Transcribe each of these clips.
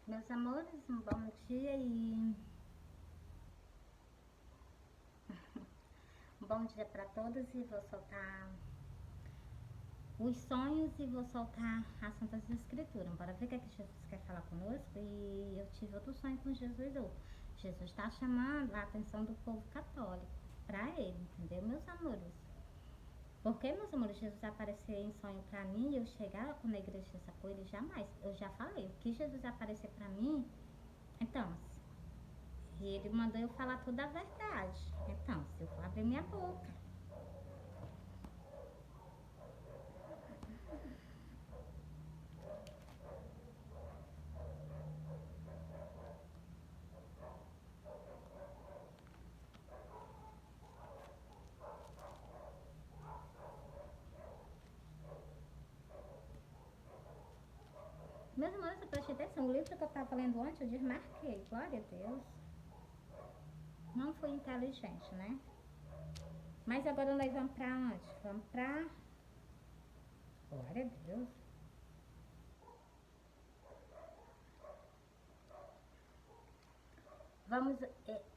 Meus amores, um bom dia e um bom dia para todos. E vou soltar os sonhos e vou soltar as Santas Escrituras. Bora ver o que é que Jesus quer falar conosco. E eu tive outro sonho com Jesus hoje. Jesus está chamando a atenção do povo católico para ele, entendeu, meus amores? Porque, meus amores, Jesus aparecer em sonho para mim e eu chegar na igreja com ele, jamais. Eu já falei, o que Jesus aparecer para mim, então, e ele mandou eu falar toda a verdade. Então, se eu for abrir minha boca. Meus irmãos, eu prestei atenção. O livro que eu estava lendo ontem, eu desmarquei. Glória a Deus. Não fui inteligente, né? Mas agora nós vamos pra onde? Vamos pra... Glória a Deus. Vamos...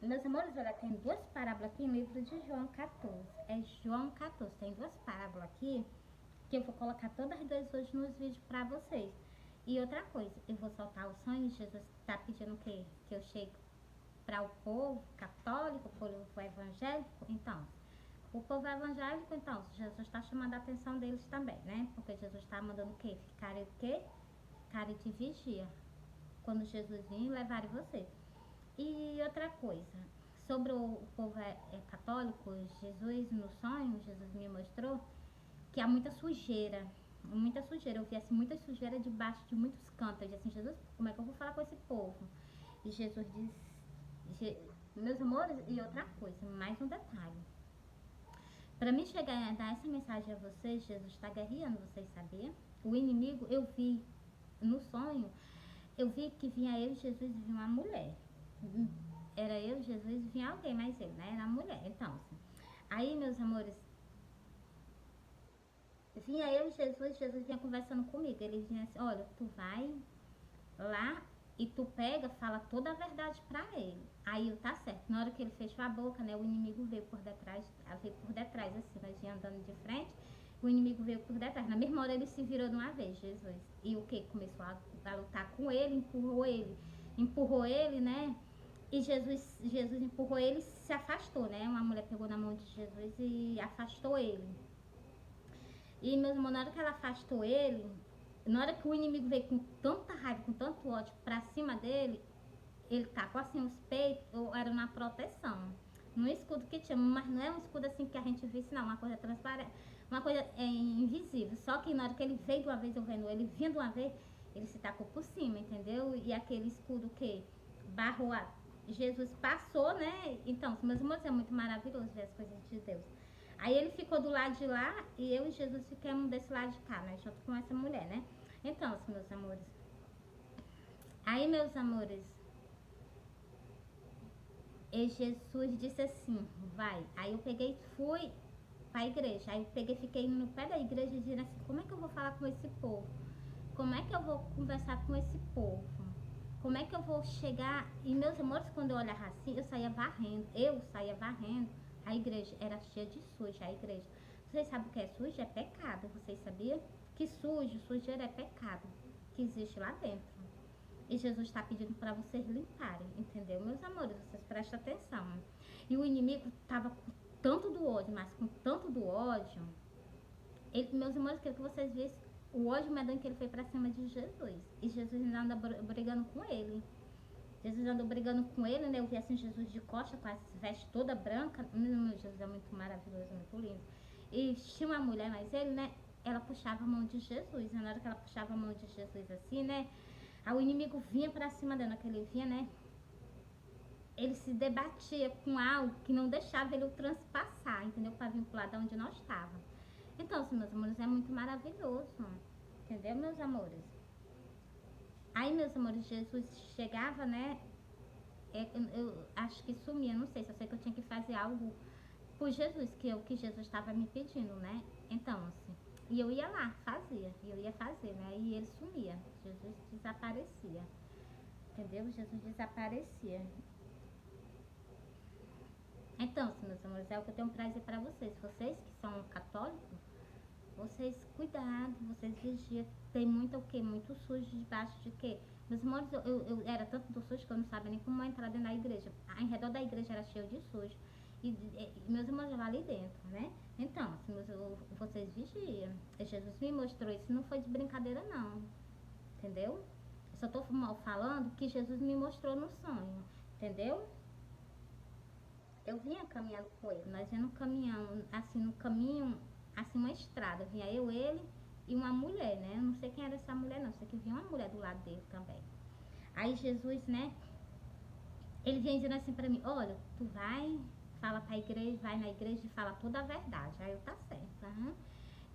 meus amores, olha, tem duas parábolas aqui no livro de João 14. É João 14. Tem duas parábolas aqui que eu vou colocar todas as duas hoje nos vídeos pra vocês. E outra coisa, eu vou soltar o sonho. Jesus tá pedindo que eu chegue para o povo católico, o povo evangélico. Então, o povo evangélico, então, Jesus está chamando a atenção deles também, né? Porque Jesus está mandando o quê? Ficarem o quê? Ficarem de vigia. Quando Jesus vir, levarem você. E outra coisa, sobre o povo católico, Jesus no sonho, Jesus me mostrou que há muita sujeira. Muita sujeira. Eu vi assim, muita sujeira debaixo de muitos cantos. Eu disse assim, Jesus, como é que eu vou falar com esse povo? E Jesus disse, meus amores, e outra coisa, mais um detalhe. Para mim chegar a dar essa mensagem a vocês, Jesus está guerreando, vocês sabiam? O inimigo, eu vi no sonho, eu vi que vinha eu, Jesus, e vinha uma mulher. Era eu, Jesus, e vinha alguém, mas eu, né? Era a mulher. Então, assim, aí, meus amores, vinha eu e Jesus vinha conversando comigo. Ele vinha assim, olha, tu vai lá e tu pega, fala toda a verdade pra ele. Aí eu, tá certo. Na hora que ele fechou a boca, né, o inimigo veio por detrás, assim, nós ia andando de frente, o inimigo veio por detrás. Na mesma hora ele se virou de uma vez, Jesus. E o que? Começou a lutar com ele, empurrou ele, né? E Jesus empurrou ele e se afastou, né? Uma mulher pegou na mão de Jesus e afastou ele. E, meus irmãos, na hora que ela afastou ele, na hora que o inimigo veio com tanta raiva, com tanto ódio pra cima dele, ele tacou assim os peitos, era uma proteção. No escudo que tinha, mas não é um escudo assim que a gente vê, não, uma coisa transparente, uma coisa invisível. Só que na hora que ele veio de uma vez, eu vendo ele vindo de uma vez, ele se tacou por cima, entendeu? E aquele escudo que barrou a... Jesus passou, né? Então, meus irmãos, é muito maravilhoso ver as coisas de Deus. Aí ele ficou do lado de lá e eu e Jesus ficamos desse lado de cá, né? Junto com essa mulher, né? Então, meus amores. Aí, meus amores, e Jesus disse assim, vai. Aí eu peguei e fui pra igreja. Aí eu peguei e fiquei no pé da igreja dizendo assim, como é que eu vou falar com esse povo? Como é que eu vou conversar com esse povo? Como é que eu vou chegar? E meus amores, quando eu olhava assim, eu saía varrendo. A igreja era cheia de suja, a igreja. Vocês sabem o que é suja? É pecado. Vocês sabiam? Que sujeira é pecado que existe lá dentro. E Jesus está pedindo para vocês limparem, entendeu? Meus amores, vocês prestem atenção. E o inimigo estava com tanto do ódio, mas com tanto do ódio. Ele, meus irmãos, quero que vocês vissem o ódio medonho que ele foi para cima de Jesus. E Jesus ainda anda brigando com ele. Jesus andou brigando com ele, né? Eu vi assim Jesus de costa, com as vestes toda branca. Meu Jesus é muito maravilhoso, muito lindo. E tinha uma mulher, mas ele, né? Ela puxava a mão de Jesus. E na hora que ela puxava a mão de Jesus assim, né? Aí o inimigo vinha pra cima dela, que ele vinha, né? Ele se debatia com algo que não deixava ele o transpassar, entendeu? Pra vir pro lado onde nós estávamos. Então, assim, meus amores, é muito maravilhoso. Entendeu, meus amores? Aí, meus amores, Jesus chegava, né? Eu acho que sumia, não sei, só sei que eu tinha que fazer algo por Jesus, que é o que Jesus estava me pedindo, né? Então, assim, e eu ia lá, eu ia fazer, né? E ele sumia, Jesus desaparecia. entendeu? Jesus desaparecia. Então, meus amores, é o que eu tenho pra dizer pra vocês. Vocês que são católicos, vocês cuidado, vocês vigiam. Tem muito o quê? Muito sujo debaixo de quê? Meus amores, eu era tanto do sujo que eu não sabia nem como entrar dentro da igreja. Em redor da igreja era cheio de sujo. E meus irmãos já ali dentro, né? Então, assim, vocês vigiam. E Jesus me mostrou isso, não foi de brincadeira não, entendeu? Eu só tô falando que Jesus me mostrou no sonho, entendeu? Eu vinha caminhando com ele, nós íamos caminhando, assim, no caminho, assim, uma estrada, vinha eu, ele e uma mulher, né? Eu não sei quem era essa mulher não, sei que vinha uma mulher do lado dele também. Aí Jesus, né, ele vinha dizendo assim pra mim, olha, tu vai, fala pra igreja, vai na igreja e fala toda a verdade. Aí eu, tá certo, aham.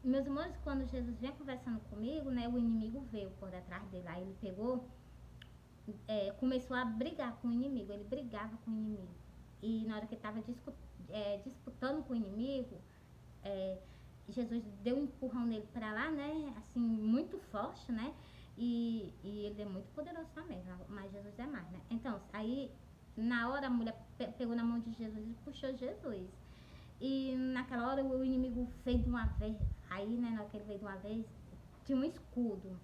Meus irmãos, quando Jesus vinha conversando comigo, né, o inimigo veio por detrás dele, aí ele pegou, começou a brigar com o inimigo, ele brigava com o inimigo. E na hora que ele estava disputando com o inimigo, é, Jesus deu um empurrão nele para lá, né? Assim, muito forte, né? E ele é muito poderoso também, mas Jesus é mais, né? Então, aí, na hora, a mulher pegou na mão de Jesus e puxou Jesus. E naquela hora, o inimigo veio de uma vez. Aí, né, na hora que ele veio de uma vez, tinha um escudo.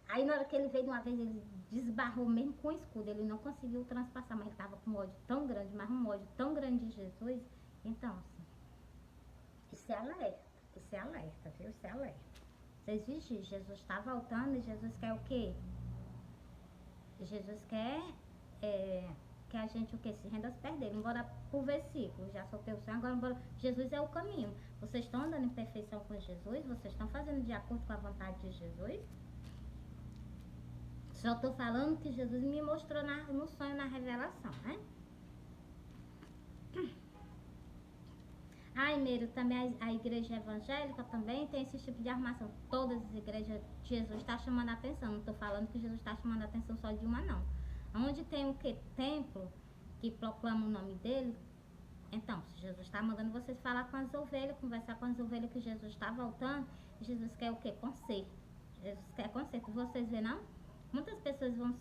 Aí na hora que ele veio de uma vez, ele desbarrou mesmo com o escudo. Ele não conseguiu transpassar, mas ele estava com um ódio tão grande, mas um ódio tão grande de Jesus. Então, assim, isso é alerta. Isso é alerta, viu? Isso é alerta. Vocês vigiem, Jesus está voltando e Jesus quer o quê? Jesus quer que a gente o quê? Se renda aos pés dele. Embora por versículo, já soltei o sonho, agora embora. Jesus é o caminho. Vocês estão andando em perfeição com Jesus? Vocês estão fazendo de acordo com a vontade de Jesus? Só estou falando que Jesus me mostrou no sonho, na revelação, né? Ai, Meiro, também a igreja evangélica também tem esse tipo de armação. Todas as igrejas, Jesus está chamando a atenção. Não estou falando que Jesus está chamando a atenção só de uma, não. Onde tem o que? Templo, que proclama o nome dele. Então, se Jesus está mandando vocês falar com as ovelhas, conversar com as ovelhas que Jesus está voltando, Jesus quer o quê? Conserto. Jesus quer conserto. Vocês vê, não? Muitas pessoas vão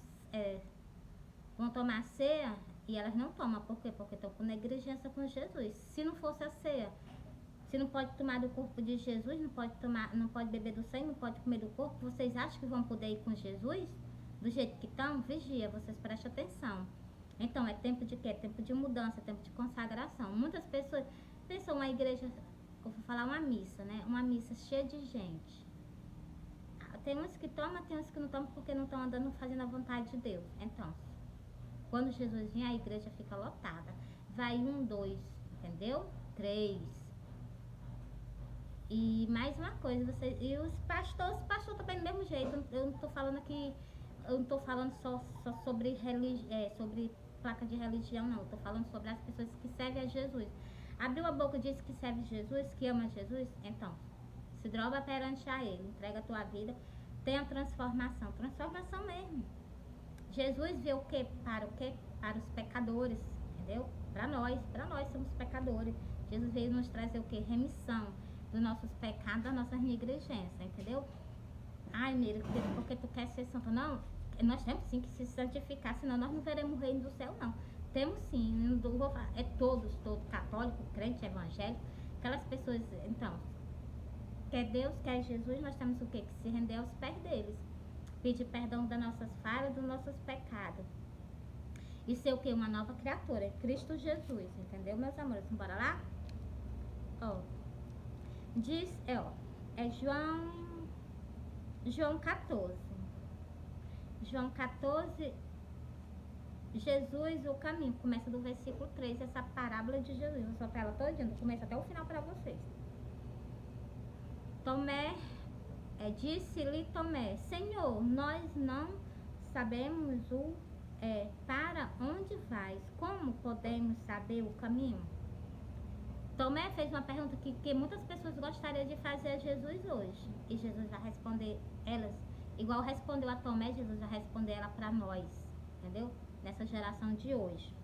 tomar ceia e elas não tomam. Por quê? Porque estão com negligência com Jesus. Se não fosse a ceia, se não pode tomar do corpo de Jesus, não pode beber do sangue, não pode comer do corpo, vocês acham que vão poder ir com Jesus? Do jeito que estão? Vigia, vocês prestem atenção. Então, é tempo de quê? Tempo de mudança, tempo de consagração. Muitas pessoas pensam uma igreja, eu vou falar uma missa, né? Uma missa cheia de gente. Tem uns que tomam, tem uns que não tomam porque não estão andando fazendo a vontade de Deus. Então, quando Jesus vem, a igreja fica lotada. Vai 1, 2, entendeu? 3. E mais uma coisa, e os pastores também do mesmo jeito. Eu não estou falando aqui, eu não estou falando só sobre sobre placa de religião, não. Eu estou falando sobre as pessoas que servem a Jesus. Abriu a boca e disse que serve Jesus, que ama Jesus, então se droga perante a ele, entrega a tua vida, tem a transformação mesmo. Jesus veio o quê? Para os pecadores, entendeu? Para nós somos pecadores. Jesus veio nos trazer o quê? Remissão dos nossos pecados, da nossa negligência, entendeu? Ai, Mira, porque tu quer ser santo? Não, nós temos sim que se santificar, senão nós não veremos o reino do céu, não. Temos sim, é todos, católico, crente, evangélico, aquelas pessoas, então, quer Deus, quer Jesus, nós temos o quê? Que se render aos pés deles. Pedir perdão das nossas falhas, dos nossos pecados. E ser o quê? Uma nova criatura, é Cristo Jesus, entendeu, meus amores? Bora lá? Ó, diz, é João 14. João 14, Jesus, o caminho. Começa do versículo 3, essa parábola de Jesus. Vou soltar ela todinha, começa até o final para vocês. Tomé, disse-lhe Tomé, Senhor, nós não sabemos para onde vais, como podemos saber o caminho? Tomé fez uma pergunta que muitas pessoas gostariam de fazer a Jesus hoje, e Jesus vai responder elas, igual respondeu a Tomé, Jesus vai responder ela para nós, entendeu? Nessa geração de hoje.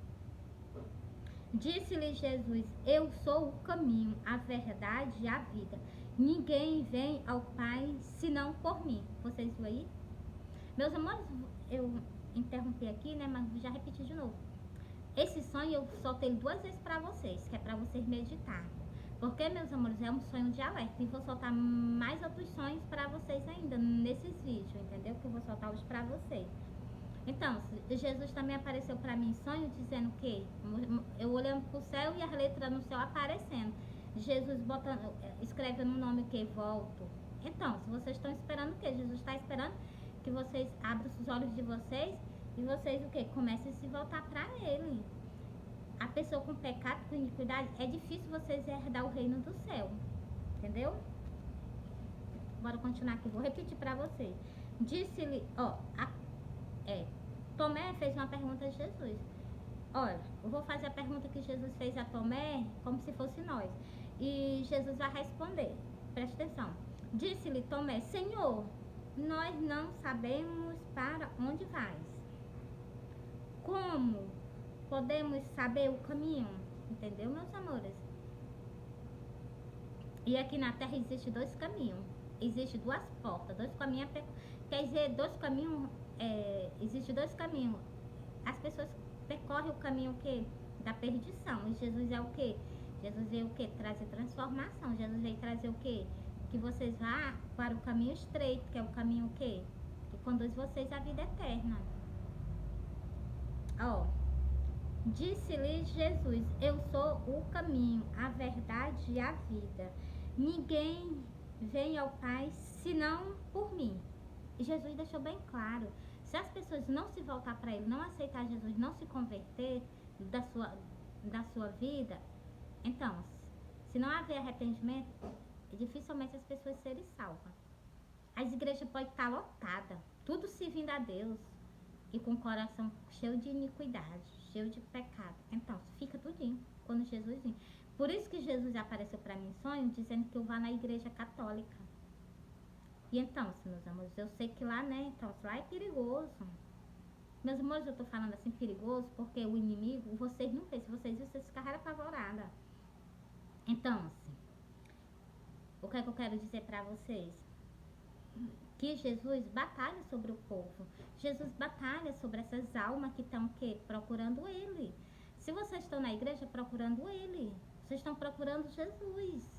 Disse-lhe Jesus, eu sou o caminho, a verdade e a vida. Ninguém vem ao Pai senão por mim. Vocês viram aí? Meus amores, interromper aqui, né? Mas vou já repetir de novo. Esse sonho eu soltei 2 vezes pra vocês, que é pra vocês meditar. Porque, meus amores, é um sonho de alerta. E vou soltar mais outros sonhos pra vocês ainda nesses vídeos, entendeu? Que eu vou soltar hoje pra vocês. Então, Jesus também apareceu pra mim em sonho dizendo que eu olhando pro céu e as letras no céu aparecendo. Jesus botando, escrevendo o nome que volto. Então, se vocês estão esperando o quê? Jesus está esperando que vocês abram os olhos de vocês e vocês o quê? Comecem a se voltar pra Ele. A pessoa com pecado, com iniquidade, é difícil vocês herdar o reino do céu. Entendeu? Bora continuar aqui. Vou repetir pra vocês. Disse-lhe, Tomé fez uma pergunta a Jesus. Olha, eu vou fazer a pergunta que Jesus fez a Tomé como se fosse nós. E Jesus vai responder. Presta atenção. Disse-lhe Tomé, Senhor, nós não sabemos para onde vais. Como podemos saber o caminho? Entendeu, meus amores? E aqui na terra existe 2 caminhos. Existe 2 portas. 2 caminhos, quer dizer, 2 caminhos, existe 2 caminhos. As pessoas percorrem o caminho o quê? Da perdição. E Jesus é o quê? Jesus veio o quê? Trazer transformação. Jesus veio trazer o quê? Que vocês vá para o caminho estreito, que é o caminho o quê? Que conduz vocês à vida eterna. Disse-lhe Jesus, eu sou o caminho, a verdade e a vida. Ninguém vem ao Pai senão por mim. E Jesus deixou bem claro, se as pessoas não se voltar para Ele, não aceitar Jesus, não se converter da sua vida, então, se não haver arrependimento, dificilmente as pessoas serem salvas. As igrejas podem estar lotadas, tudo servindo a Deus, e com o coração cheio de iniquidade, cheio de pecado. Então, fica tudinho quando Jesus vir. Por isso que Jesus apareceu para mim em sonho, dizendo que eu vá na igreja católica. E então, meus amores, eu sei que lá, né, então, lá é perigoso. Meus amores, eu tô falando assim, perigoso, porque o inimigo, vocês não fez, se vocês viram, vocês ficaram apavoradas. Então, assim, o que é que eu quero dizer para vocês? Que Jesus batalha sobre o povo. Jesus batalha sobre essas almas que estão procurando Ele. Se vocês estão na igreja procurando Ele, vocês estão procurando Jesus.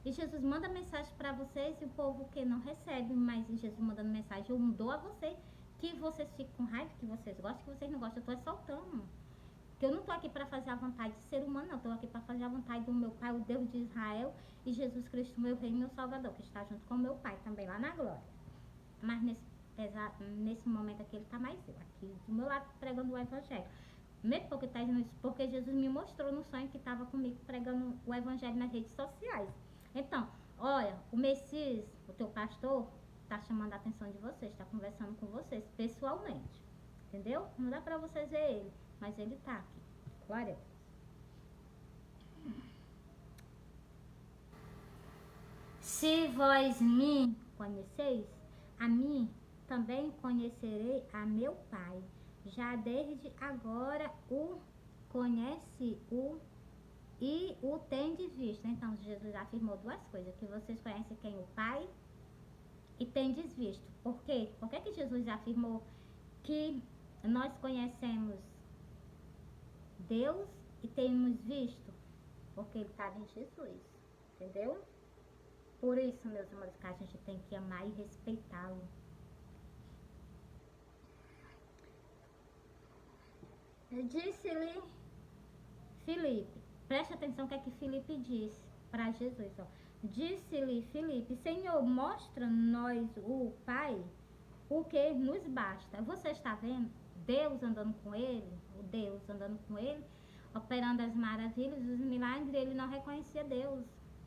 E Jesus manda mensagem para vocês e o povo que não recebe, mas Jesus mandando mensagem, eu dou a vocês, que vocês ficam com raiva, que vocês gostam, que vocês não gostam, eu estou soltando. Porque eu não estou aqui para fazer a vontade de ser humano, não. Estou aqui para fazer a vontade do meu Pai, o Deus de Israel, e Jesus Cristo, meu Rei e meu Salvador, que está junto com o meu Pai também lá na glória. Mas nesse momento aqui ele está mais eu, aqui do meu lado pregando o Evangelho. Mesmo porque está dizendo isso, porque Jesus me mostrou no sonho que estava comigo pregando o Evangelho nas redes sociais. Então, olha, o Messias, o teu pastor, está chamando a atenção de vocês, está conversando com vocês pessoalmente. Entendeu? Não dá para vocês ver ele, mas ele está aqui. Glória a Deus. Se vós me conheceis, a mim também conhecerei a meu Pai. Já desde agora o conhece e o tendes visto. Então, Jesus afirmou 2 coisas, que vocês conhecem quem? O Pai e tendes visto. Por quê? Por que Jesus afirmou que nós conhecemos Deus e temos visto? Porque Ele estava em Jesus, entendeu? Por isso, meus amores, que a gente tem que amar e respeitá-lo. Disse-lhe Filipe, preste atenção o que é que Filipe disse para Jesus. Disse-lhe Filipe, Senhor, mostra-nos o Pai, o que nos basta. Você está vendo Deus andando com ele? O Deus andando com ele, operando as maravilhas, os milagres, ele não reconhecia Deus.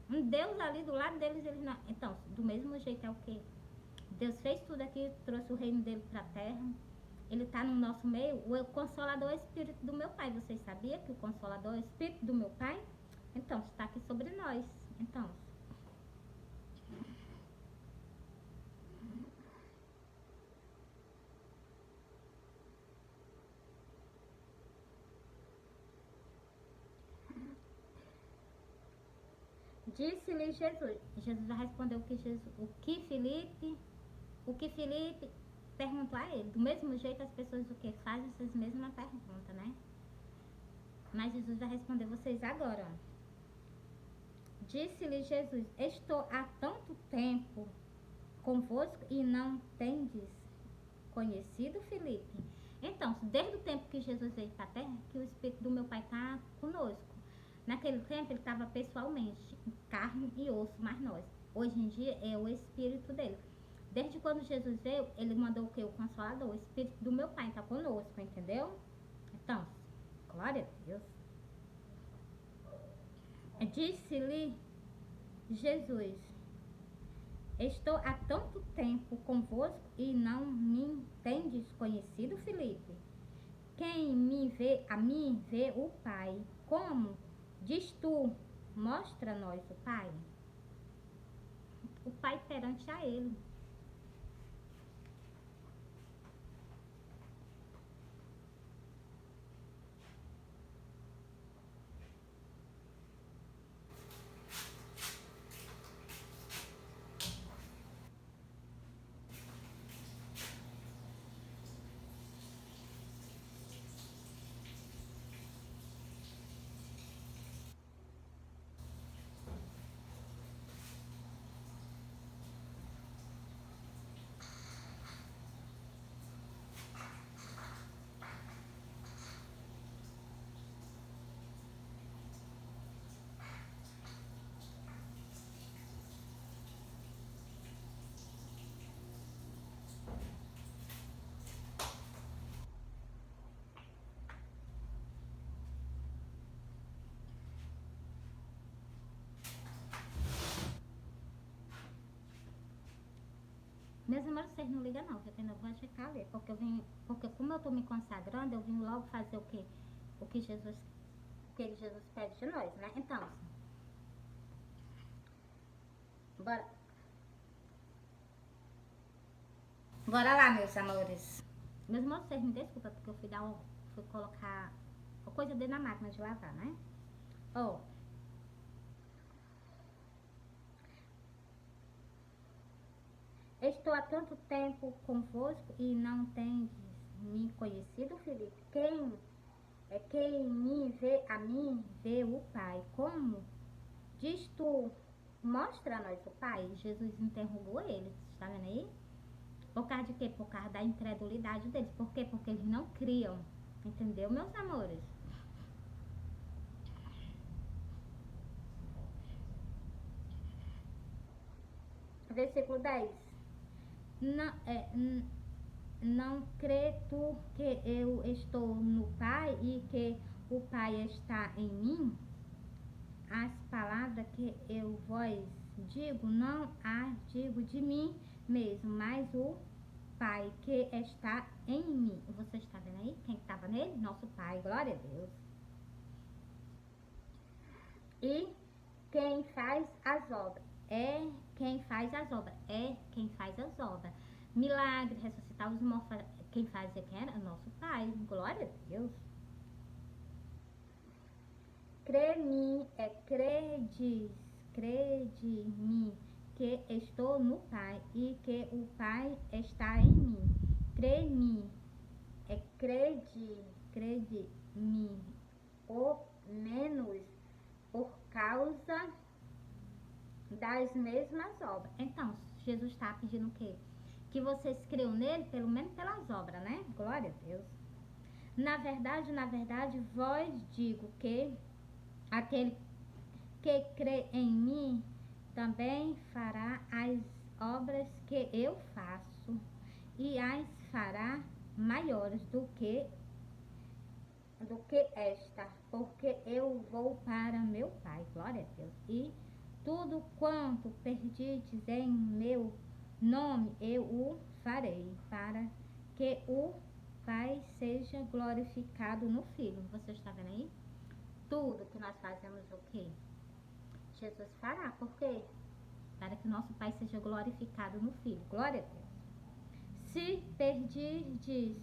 Um Deus ali do lado deles, eles não. Então, do mesmo jeito é o que? Deus fez tudo aqui, trouxe o reino dele para a terra. Ele está no nosso meio. O Consolador é o Espírito do meu Pai. Vocês sabiam que o Consolador é o Espírito do meu Pai? Então, está aqui sobre nós. Então, disse-lhe Jesus. Jesus vai responder o que Filipe perguntou a ele. Do mesmo jeito as pessoas o que fazem essas mesmas perguntas, né? Mas Jesus vai responder vocês agora, ó. Disse-lhe Jesus: estou há tanto tempo convosco e não tendes conhecido, Filipe? Então, desde o tempo que Jesus veio para a terra, que o Espírito do meu Pai está conosco. Naquele tempo ele estava pessoalmente, em carne e osso, mas nós. Hoje em dia é o Espírito dele. Desde quando Jesus veio, ele mandou o que? O Consolador. O Espírito do meu Pai está conosco, entendeu? Então, glória a Deus. Disse-lhe Jesus: estou há tanto tempo convosco e não me tendes conhecido, Filipe? Quem me vê a mim, vê o Pai. Como diz tu, mostra-nos o Pai? O Pai perante a ele. Meus irmãos, vocês não ligam não, que eu ainda vou checar ler, porque como eu estou me consagrando, eu vim logo fazer o que? O que Jesus pede de nós, né? Então, bora. Bora lá, meus amores. Meus irmãos, vocês me desculpem, porque eu fui colocar a coisa dentro da máquina de lavar, né? Ó. Estou há tanto tempo convosco e não tendes me conhecido, Filipe? Quem me vê a mim, vê o Pai. Como diz tu, mostra-nos o Pai? Jesus interrogou eles, está vendo aí? Por causa de quê? Por causa da incredulidade deles. Por quê? Porque eles não criam. Entendeu, meus amores? Versículo 10. Não, não crê tu que eu estou no Pai e que o Pai está em mim? As palavras que eu vos digo, não as digo de mim mesmo, mas o Pai que está em mim. Você está vendo aí? Quem estava nele? Nosso Pai, glória a Deus. E quem faz as obras? Quem faz as obras. Milagre, ressuscitar os mortos. Quem fazia quem era? Nosso Pai, glória a Deus. Crede-me que estou no Pai e que o Pai está em mim. Crede-me ou menos por causa das mesmas obras. Então, Jesus está pedindo o quê? Que vocês creiam nele, pelo menos pelas obras, né? Glória a Deus. Na verdade, vós digo que aquele que crê em mim também fará as obras que eu faço, e as fará maiores do que esta, porque eu vou para meu Pai, glória a Deus. E tudo quanto perdides em meu nome, eu o farei, para que o Pai seja glorificado no Filho. Você está vendo aí? Tudo que nós fazemos o quê? Jesus fará. Por quê? Para que o nosso Pai seja glorificado no Filho. Glória a Deus. Se perdirdes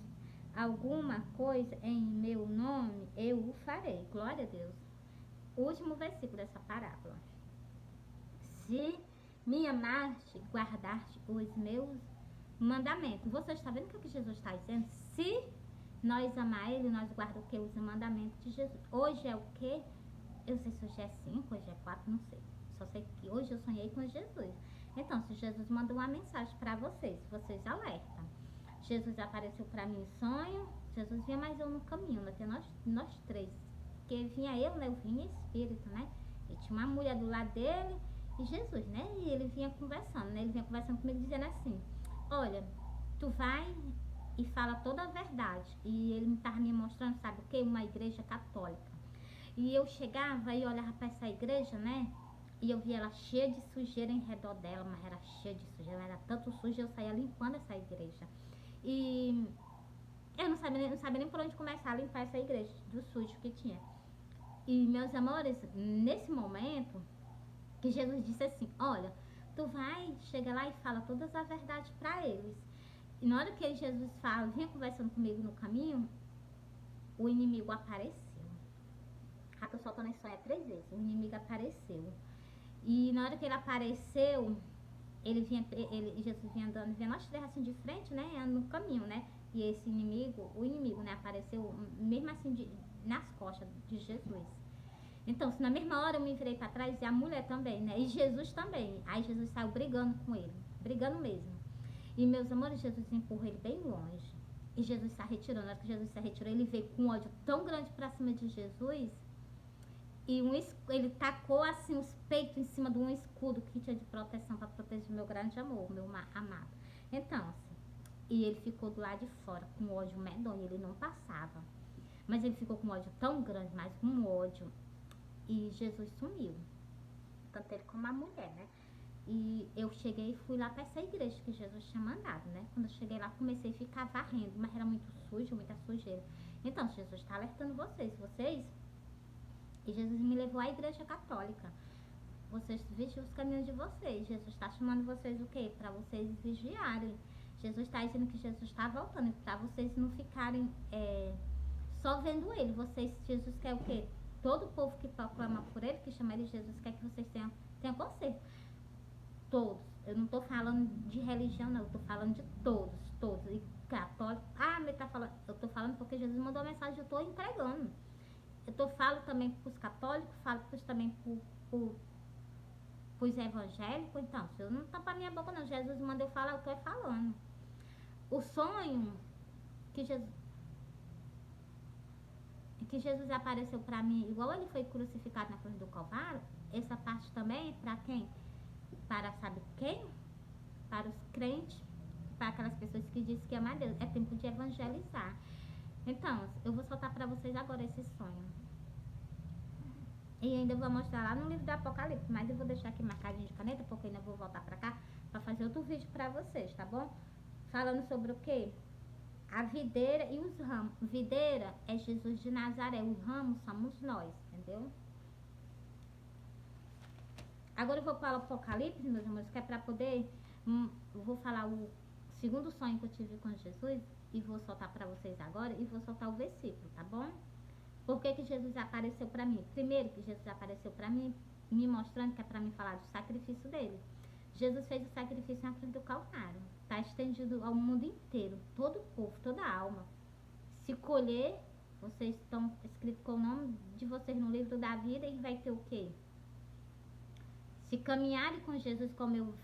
alguma coisa em meu nome, eu o farei. Glória a Deus. Último versículo dessa parábola. Se me amaste, guardaste os meus mandamento. Você está vendo o que Jesus está dizendo? Se nós amar Ele, nós guardamos o que? Os mandamentos de Jesus. Hoje é o quê? Eu sei se hoje é 5, hoje é 4, não sei. Só sei que hoje eu sonhei com Jesus. Então, se Jesus mandou uma mensagem para vocês, vocês alertam. Jesus apareceu para mim em sonho. Jesus vinha mais eu no caminho, né? Até nós três. Porque vinha eu, né? Eu vinha em espírito, né? E tinha uma mulher do lado dele e Jesus, né? E ele vinha conversando, né? Ele vinha conversando comigo dizendo assim: olha, tu vai e fala toda a verdade. E ele estava me mostrando, sabe o quê? Uma igreja católica. E eu chegava e olhava para essa igreja, né? E eu via ela cheia de sujeira em redor dela, mas era cheia de sujeira, era tanto suja, eu saía limpando essa igreja. E eu não sabia nem por onde começar a limpar essa igreja, do sujo que tinha. E, meus amores, nesse momento, que Jesus disse assim, olha, tu vai, chega lá e fala todas as verdades para eles. E na hora que Jesus fala, vinha conversando comigo no caminho, o inimigo apareceu. A que eu solto nesse sonho 3 vezes, o inimigo apareceu. E na hora que ele apareceu, Jesus vinha andando, vinha nós três assim de frente, né, no caminho, né, e esse inimigo, o inimigo, né, apareceu mesmo assim nas costas de Jesus. Então, se na mesma hora eu me virei para trás, e a mulher também, né, e Jesus também, aí Jesus saiu brigando com ele, brigando mesmo. E, meus amores, Jesus empurrou ele bem longe, e Jesus está retirando. Na hora que Jesus se retirou, ele veio com um ódio tão grande para cima de Jesus, e ele tacou assim os peitos em cima de um escudo que tinha de proteção para proteger meu grande amor, meu amado. Então, assim, e ele ficou do lado de fora com ódio medonho, ele não passava. Mas ele ficou com ódio tão grande, mas com ódio. E Jesus sumiu. Tanto ele como a mulher, né? E eu cheguei e fui lá para essa igreja que Jesus tinha mandado, né? Quando eu cheguei lá, comecei a ficar varrendo, mas era muito sujo, muita sujeira. Então, Jesus está alertando vocês. E Jesus me levou à igreja católica. Vocês vigiam os caminhos de vocês. Jesus está chamando vocês o quê? Para vocês vigiarem. Jesus está dizendo que Jesus está voltando. Para vocês não ficarem só vendo ele. Jesus quer o quê? Todo o povo que proclama por ele, que chama ele Jesus, quer que vocês tenham conserto. Todos. Eu não estou falando de religião, não. Eu estou falando de todos. E católico. Mas tá falando. Eu estou falando porque Jesus mandou a mensagem, eu estou entregando. Eu falo também para os católicos, falo também para os evangélicos. Então, se eu não tampar minha boca, não. Jesus manda eu falar, eu estou falando. O sonho que Jesus apareceu para mim, igual ele foi crucificado na cruz do Calvário, essa parte também é para quem? Para sabe quem? Para os crentes, para aquelas pessoas que dizem que amam a Deus. É tempo de evangelizar. Então, eu vou soltar para vocês agora esse sonho. E ainda vou mostrar lá no livro do Apocalipse, mas eu vou deixar aqui marcadinho de caneta, porque ainda vou voltar para cá para fazer outro vídeo para vocês, tá bom? Falando sobre o quê? A videira e os ramos. Videira é Jesus de Nazaré, os ramos somos nós, entendeu? Agora eu vou para o Apocalipse, meus amores, que é para poder... eu vou falar o segundo sonho que eu tive com Jesus e vou soltar para vocês agora e vou soltar o versículo, tá bom? Por que Jesus apareceu para mim? Primeiro que Jesus apareceu para mim, me mostrando que é para mim falar do sacrifício dele. Jesus fez o sacrifício na cruz do Calvário. Está estendido ao mundo inteiro. Todo o povo, toda a alma. Se colher, vocês estão escritos com o nome de vocês no livro da vida e vai ter o quê? Se caminharem com Jesus, como eu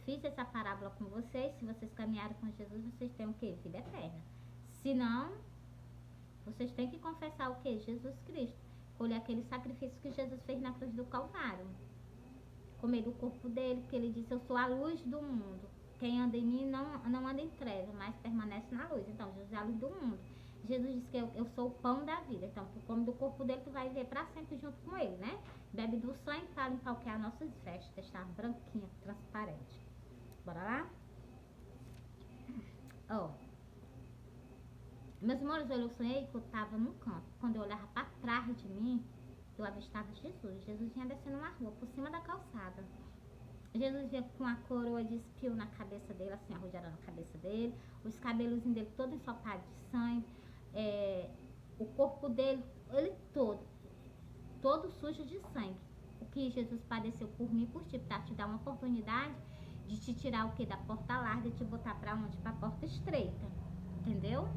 fiz essa parábola com vocês, se vocês caminharem com Jesus, vocês têm o quê? Vida eterna. Se não, vocês têm que confessar o quê? Jesus Cristo. Colher aquele sacrifício que Jesus fez na cruz do Calvário. Comer do corpo dele, porque ele disse, eu sou a luz do mundo. Quem anda em mim não anda em trevas, mas permanece na luz. Então, Jesus é a luz do mundo. Jesus disse que eu sou o pão da vida. Então, tu come do corpo dele, tu vai viver para sempre junto com ele, né? Bebe do sangue para limpar o que é as nossas vestes, deixar branquinha, transparente. Bora lá? Ó. Meus irmãos, eu sonhei que eu estava num campo. Quando eu olhava para trás de mim, eu avistava Jesus. Jesus vinha descendo uma rua, por cima da calçada. Jesus vinha com uma coroa de espinho na cabeça dele, assim, arrodeada na cabeça dele. Os cabelos dele todo ensopado de sangue. O corpo dele, ele todo sujo de sangue. O que Jesus padeceu por mim, por ti, para te dar uma oportunidade De te tirar o quê? Da porta larga e te botar pra onde? Pra porta estreita. Entendeu?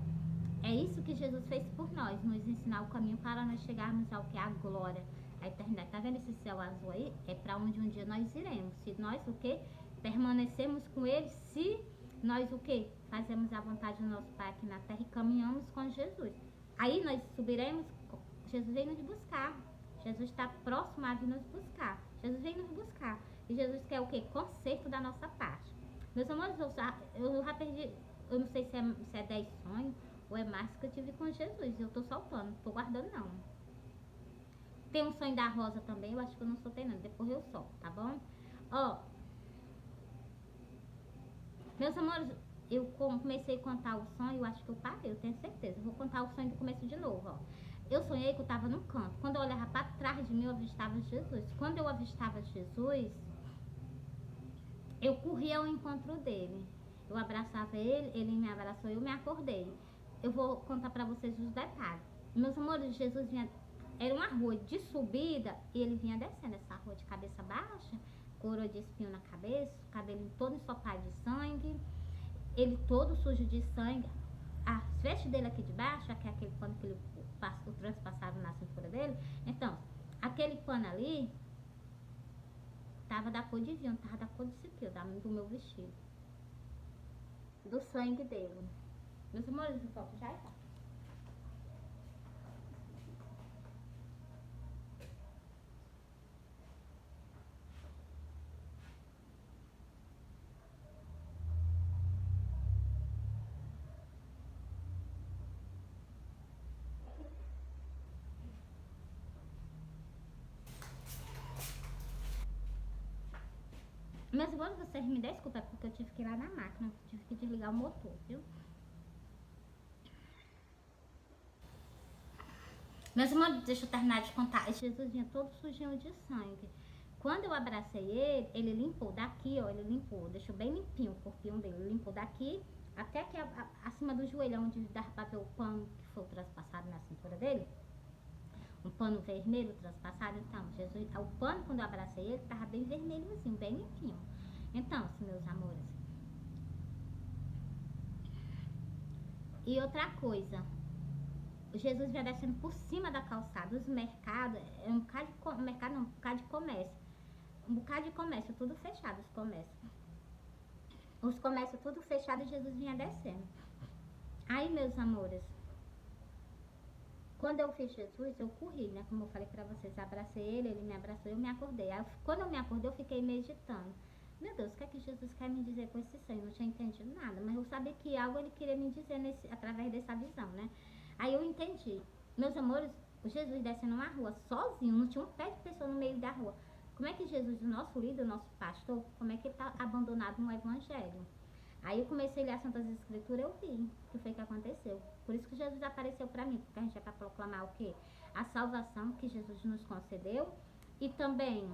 É isso que Jesus fez por nós, nos ensinar o caminho para nós chegarmos ao que? A glória, a eternidade. Tá vendo esse céu azul aí? É para onde um dia nós iremos. Se nós o quê? Permanecemos com ele, se nós o quê? Fazemos a vontade do nosso Pai aqui na terra e caminhamos com Jesus. Aí nós subiremos, Jesus vem nos buscar. Jesus está próximo a vir nos buscar. Jesus vem nos buscar. E Jesus quer o quê? Conserto da nossa parte. Meus amores, eu já perdi, eu não sei se é 10 sonhos ou é mais que eu tive com Jesus. Eu tô soltando, não tô guardando não. Tem um sonho da Rosa também, eu acho que eu não soltei não. Depois eu solto, tá bom? Ó, meus amores, eu comecei a contar o sonho, eu acho que eu parei, eu tenho certeza. Vou contar o sonho do começo de novo, ó. Eu sonhei que eu tava num canto. Quando eu olhava pra trás de mim, eu avistava Jesus. Quando eu avistava Jesus, eu corria ao encontro dele. Eu abraçava ele, ele me abraçou, eu me acordei. Eu vou contar pra vocês os detalhes. Meus amores, Jesus vinha, era uma rua de subida e ele vinha descendo essa rua de cabeça baixa, coroa de espinho na cabeça, cabelo todo ensopado de sangue, ele todo sujo de sangue. As vestes dele aqui de baixo, que é aquele pano que ele o transpassaram na cintura dele. Então, aquele pano ali tava da cor de vinho, tava da cor desse aqui, do meu vestido. Do sangue dele. Meus amores, eu volto já e tá. Meus amores, vocês me desculpem, porque eu tive que ir lá na máquina, tive que desligar o motor, viu? Meus amores, deixa eu terminar de contar. Esse Jesus vinha todo sujinho de sangue. Quando eu abracei ele, ele limpou daqui, ó, ele limpou, deixou bem limpinho o corpinho dele, ele limpou daqui até aqui acima do joelho, onde dava pra ver o pano que foi transpassado na cintura dele. Um pano vermelho transpassado. Então, Jesus, o pano, quando eu abracei ele, tava bem vermelho assim, bem limpinho. Então, meus amores. E outra coisa, Jesus vinha descendo por cima da calçada. Os mercados, é um bocado de mercado, não, um bocado de comércio. Um bocado de comércio, tudo fechado, os comércios. Os comércios tudo fechado e Jesus vinha descendo. Aí, meus amores, quando eu fiz Jesus, eu corri, né? Como eu falei pra vocês, abracei ele, ele me abraçou, eu me acordei. Aí, quando eu me acordei, eu fiquei meditando. Meu Deus, o que é que Jesus quer me dizer com esse sonho? Eu não tinha entendido nada, mas eu sabia que algo ele queria me dizer através dessa visão, né? Aí eu entendi. Meus amores, o Jesus descendo uma rua sozinho, não tinha um pé de pessoa no meio da rua. Como é que Jesus, o nosso líder, o nosso pastor, como é que ele tá abandonado no evangelho? Aí eu comecei a ler as Santas Escrituras, eu vi o que foi que aconteceu. Por isso que Jesus apareceu para mim, porque a gente é para proclamar o quê? A salvação que Jesus nos concedeu e também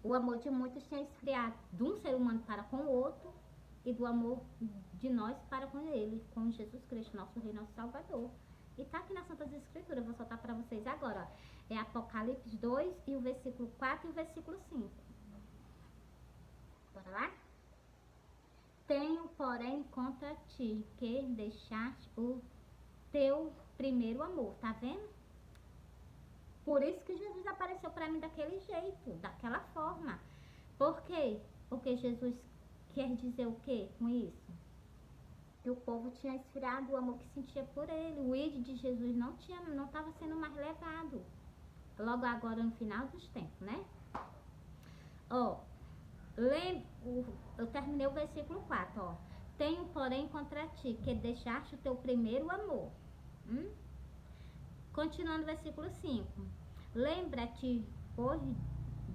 o amor de muitos tinha esfriado de um ser humano para com o outro e do amor de nós para com ele, com Jesus Cristo, nosso Rei, nosso Salvador. E tá aqui nas Santas Escrituras, eu vou soltar para vocês agora, ó. É Apocalipse 2 e o versículo 4 e o versículo 5. Bora lá? Tenho, porém, contra ti que deixaste o teu primeiro amor, tá vendo? Por isso que Jesus apareceu para mim daquele jeito, daquela forma. Por quê? Porque Jesus quer dizer o quê com isso? Que o povo tinha esfriado o amor que sentia por ele. O id de Jesus não estava sendo mais levado. Logo agora no final dos tempos, né? Ó, eu terminei o versículo 4, ó. Tenho, porém, contra ti, que deixaste o teu primeiro amor. Continuando o versículo 5. Lembra-te, pois,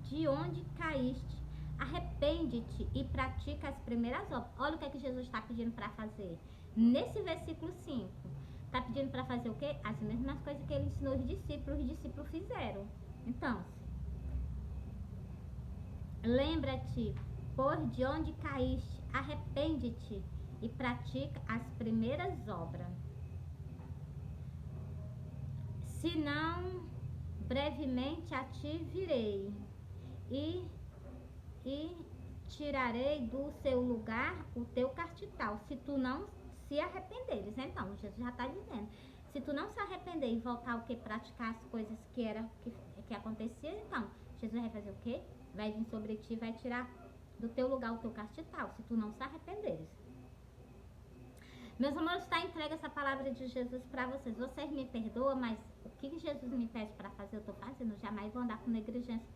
de onde caíste. Arrepende-te e pratica as primeiras obras. Olha o que é que Jesus está pedindo para fazer. Nesse versículo 5. Está pedindo para fazer o quê? As mesmas coisas que ele ensinou os discípulos fizeram. Então, lembra-te, por de onde caíste, arrepende-te e pratica as primeiras obras. Senão, brevemente a ti virei e tirarei do seu lugar o teu castital, se tu não se arrependeres. Então, Jesus já está dizendo, se tu não se arrepender e voltar o que? Praticar as coisas que acontecia, então, Jesus vai fazer o quê? Vai vir sobre ti, vai tirar do teu lugar o teu castital, se tu não se arrependeres. Meus amores, está entregue essa palavra de Jesus para vocês. Vocês me perdoam, mas o que Jesus me pede para fazer, eu estou fazendo. Jamais vou andar com negligência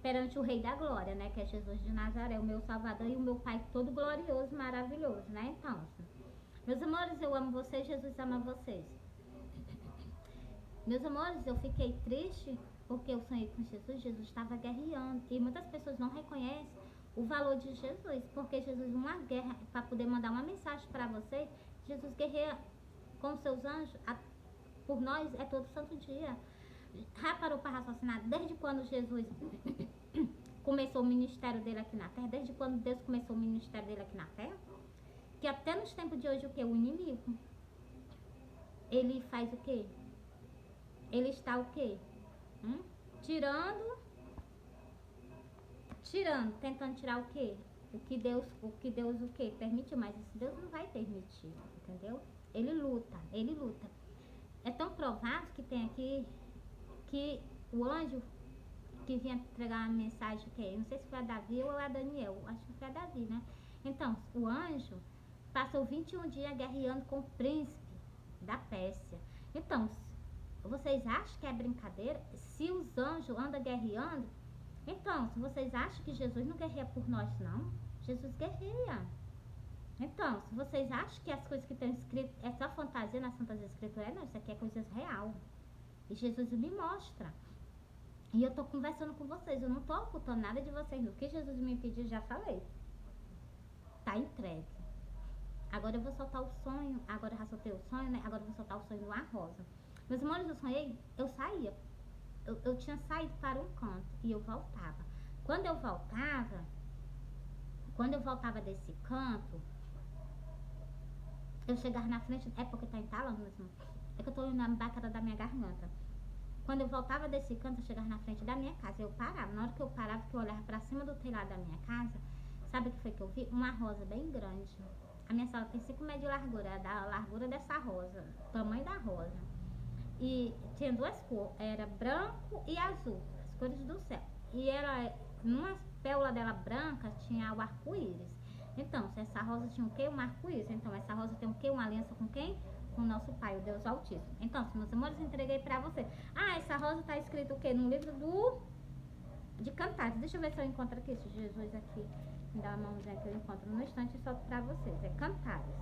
perante o Rei da Glória, né? Que é Jesus de Nazaré, o meu Salvador e o meu Pai todo glorioso, maravilhoso, né? Então, meus amores, eu amo vocês, Jesus ama vocês. Meus amores, eu fiquei triste porque eu sonhei com Jesus, Jesus estava guerreando. E muitas pessoas não reconhecem o valor de Jesus, porque Jesus, uma guerra, para poder mandar uma mensagem para vocês, Jesus guerreia com seus anjos por nós, é todo santo dia. Já parou para raciocinar desde quando Jesus começou o ministério dele aqui na terra? Desde quando Deus começou o ministério dele aqui na terra? Que até nos tempos de hoje, o que? O inimigo, ele faz o quê? Ele está o quê? Tirando, tentando tirar o quê? O que Deus o quê? Permitiu, mas isso Deus não vai permitir, entendeu? Ele luta. É tão provável que tem aqui que o anjo que vinha entregar uma mensagem, que não sei se foi a Davi ou a Daniel, acho que foi a Davi, né? Então, o anjo passou 21 dias guerreando com o príncipe da Pérsia. Então, vocês acham que é brincadeira? Se os anjos andam guerreando, então, se vocês acham que Jesus não guerreia por nós, não, Jesus guerreia. Então, se vocês acham que as coisas que estão escritas é só fantasia nas Santas Escrituras, não, isso aqui é coisas real. E Jesus me mostra. E eu tô conversando com vocês, eu não tô ocultando nada de vocês. O que Jesus me pediu, já falei. Tá entregue. Agora eu vou soltar o sonho, agora eu já soltei o sonho, né? Agora eu vou soltar o sonho do Arrosa. Meus amores, eu sonhei, eu saía. Eu tinha saído para um canto e eu voltava. Quando eu voltava desse canto, eu chegava na frente, é porque tá entalando mesmo. É que eu tô indo na bacana da minha garganta. Quando eu voltava desse canto, eu chegava na frente da minha casa, eu parava. Na hora que eu parava, que eu olhava pra cima do telhado da minha casa, sabe o que foi que eu vi? Uma rosa bem grande. A minha sala tem 5 metros de largura, é da largura dessa rosa, tamanho da rosa. E tinha duas cores, era branco e azul, as cores do céu. E ela, numa pérola dela branca, tinha o arco-íris. Então, se essa rosa tinha o quê? Um arco-íris. Então, essa rosa tem o quê? Uma aliança com quem? Com o nosso Pai, o Deus Altíssimo. Então, meus amores, entreguei pra você. Ah, essa rosa tá escrito o quê? No livro de Cantares. Deixa eu ver se eu encontro aqui, se Jesus aqui me dá uma mãozinha que eu encontro no instante e solto pra vocês. É Cantares.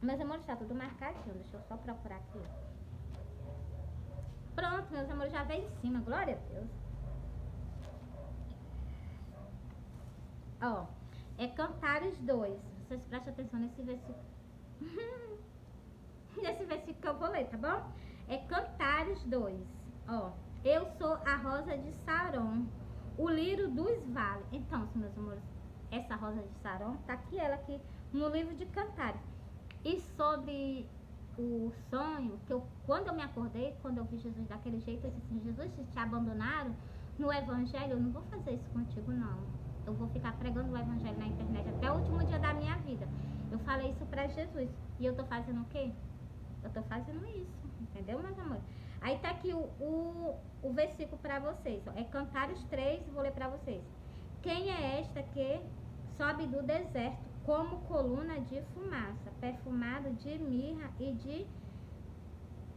Meus amores, tá tudo marcadinho. Deixa eu só procurar aqui. Pronto, meus amores, já veio em cima. Glória a Deus. Ó, é Cantares 2. Vocês prestem atenção nesse versículo. Nesse versículo que eu vou ler, tá bom? É Cantares 2. Ó, eu sou a rosa de Saron, o lírio dos vales. Então, meus amores, essa rosa de Saron, tá aqui ela aqui no livro de Cantares. E sobre o sonho, que quando eu me acordei, quando eu vi Jesus daquele jeito, eu disse assim, Jesus, se te abandonaram no evangelho, eu não vou fazer isso contigo, não. Eu vou ficar pregando o evangelho na internet até o último dia da minha vida. Eu falei isso pra Jesus. E eu tô fazendo o quê? Eu tô fazendo isso, entendeu, meus amores? Aí tá aqui o versículo pra vocês, ó. É Cantares 3, vou ler pra vocês. Quem é esta que sobe do deserto como coluna de fumaça, perfumado de mirra e de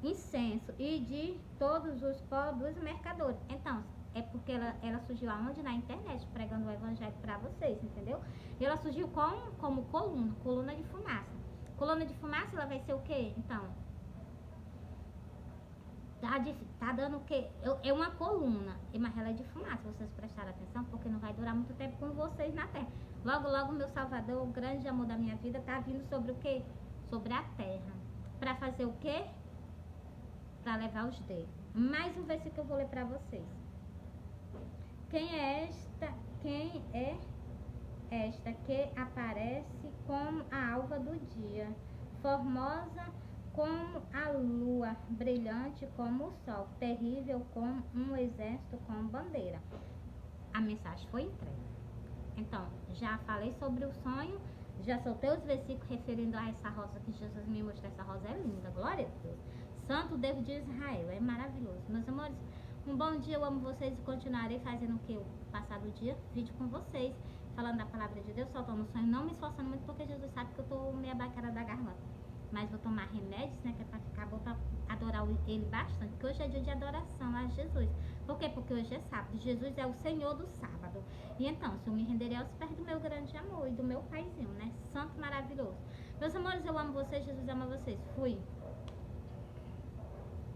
incenso e de todos os pó dos mercadores? Então, é porque ela surgiu aonde? Na internet, pregando o evangelho pra vocês, entendeu? E ela surgiu como coluna de fumaça. Coluna de fumaça, ela vai ser o quê? Então, tá dando o quê? É uma coluna, mas ela é de fumaça, vocês prestaram atenção, porque não vai durar muito tempo com vocês na terra. Logo, logo, meu Salvador, o grande amor da minha vida, tá vindo sobre o quê? Sobre a terra. Pra fazer o quê? Pra levar os dedos. Mais um versículo que eu vou ler pra vocês. Quem é esta que aparece como a alva do dia, formosa como a lua, brilhante como o sol, terrível como um exército com bandeira? a mensagem foi entregue. Então, já falei sobre o sonho, já soltei os versículos referindo a essa rosa que Jesus me mostrou. Essa rosa é linda, glória a Deus. Santo Deus de Israel, é maravilhoso. Meus amores, um bom dia, eu amo vocês e continuarei fazendo o que eu passado dia, vídeo com vocês, falando da palavra de Deus, soltando o sonho, não me esforçando muito, porque Jesus sabe que eu tô meia baqueira da garganta. Mas vou tomar remédios, né, que é pra ficar bom, pra adorar ele bastante, porque hoje é dia de adoração a Jesus. Por quê? Porque hoje é sábado, Jesus é o Senhor do sábado. E então, se eu me renderei aos pés do meu grande amor e do meu paizinho, né, santo maravilhoso. Meus amores, eu amo vocês, Jesus ama vocês. Fui.